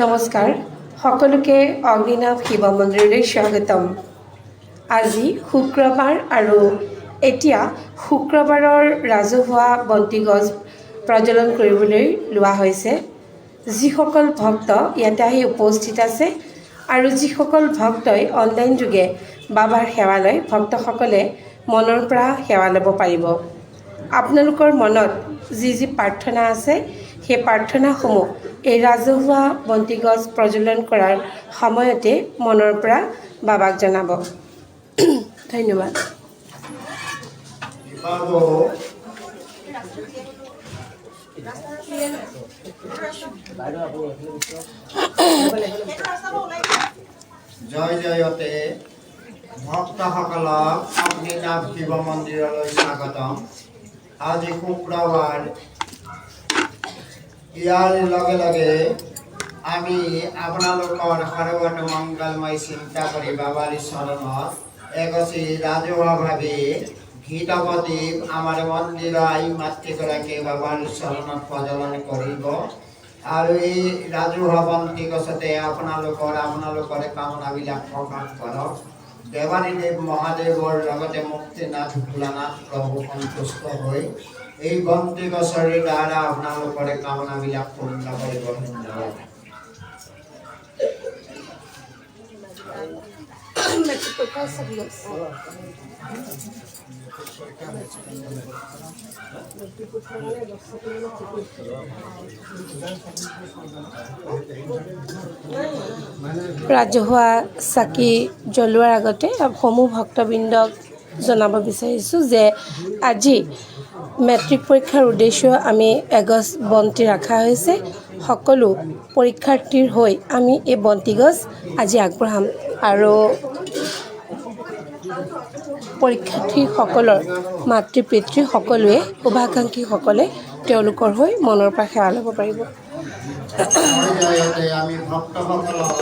নমস্কাৰ সকলোকে অগ্নিনাভ শিৱ মন্দিৰলৈ স্বাগতম। আজি শুক্ৰবাৰ আৰু এতিয়া শুক্ৰবাৰৰ ৰাজহুৱা বন্তিগছ প্ৰজ্বলন কৰিবলৈ লোৱা হৈছে। যিসকল ভক্ত ইয়াতে আহি উপস্থিত আছে আৰু যিসকল ভক্তই অনলাইন যোগে বাবাৰ সেৱা লয়, ভক্তসকলে মনৰ পৰা সেৱা ল'ব পাৰিব। আপোনালোকৰ মনত যি যি প্ৰাৰ্থনা আছে সেই প্ৰাৰ্থনাসমূহ এই ৰাজহুৱা বন্তিগছ প্ৰজ্বলন কৰাৰ সময়তে মনৰ পৰা বাবাক জনাব। ধন্যবাদ। জয় জয়তে ভক্তসকলক অগ্নিনাভ শিৱ মন্দিৰলৈ স্বাগতম। আজি শুক্ৰবাৰ, ইয়াৰ লগে লগে আমি আপোনালোকৰ সৰ্বত মংগলময় চিন্তা কৰি বাবাৰ চৰণত এগছি ৰাজহুৱাভাৱে ঘৃতপ্ৰদীপ আমাৰ মন্দিৰৰ আই মাতৃগৰাকী বাবাৰ চৰণত প্ৰজ্বলন কৰিব আৰু এই ৰাজহুৱা বন্তি গছতে আপোনালোকৰ কামনাবিলাক প্ৰকাশ কৰক। দেৱানীদেৱ মহাদেৱৰ লগতে মুক্তিনাথ ভোলানাথ প্ৰভু সন্তুষ্ট হৈ এই বন্তি গছৰ দ্বাৰা আপোনালোকৰ কামনাবিলাক পূৰ্ণ কৰিব। ধন্যবাদ। ৰাজহুৱা চাকি জ্বলোৱাৰ আগতে সমূহ ভক্তবৃন্দক জনাব বিচাৰিছোঁ যে আজি মেট্ৰিক পৰীক্ষাৰ উদ্দেশ্যে আমি এগছ বন্তি ৰখা হৈছে। সকলো পৰীক্ষাৰ্থীৰ হৈ আমি এই বন্তিগছ আজি আগবঢ়াম আৰু পৰীক্ষাৰ্থীসকলৰ মাতৃ পিতৃ সকলোৱে শুভাকাংক্ষীসকলে তেওঁলোকৰ হৈ মনৰ পৰা সেৱা ল'ব পাৰিব। আমি ভক্তসকলক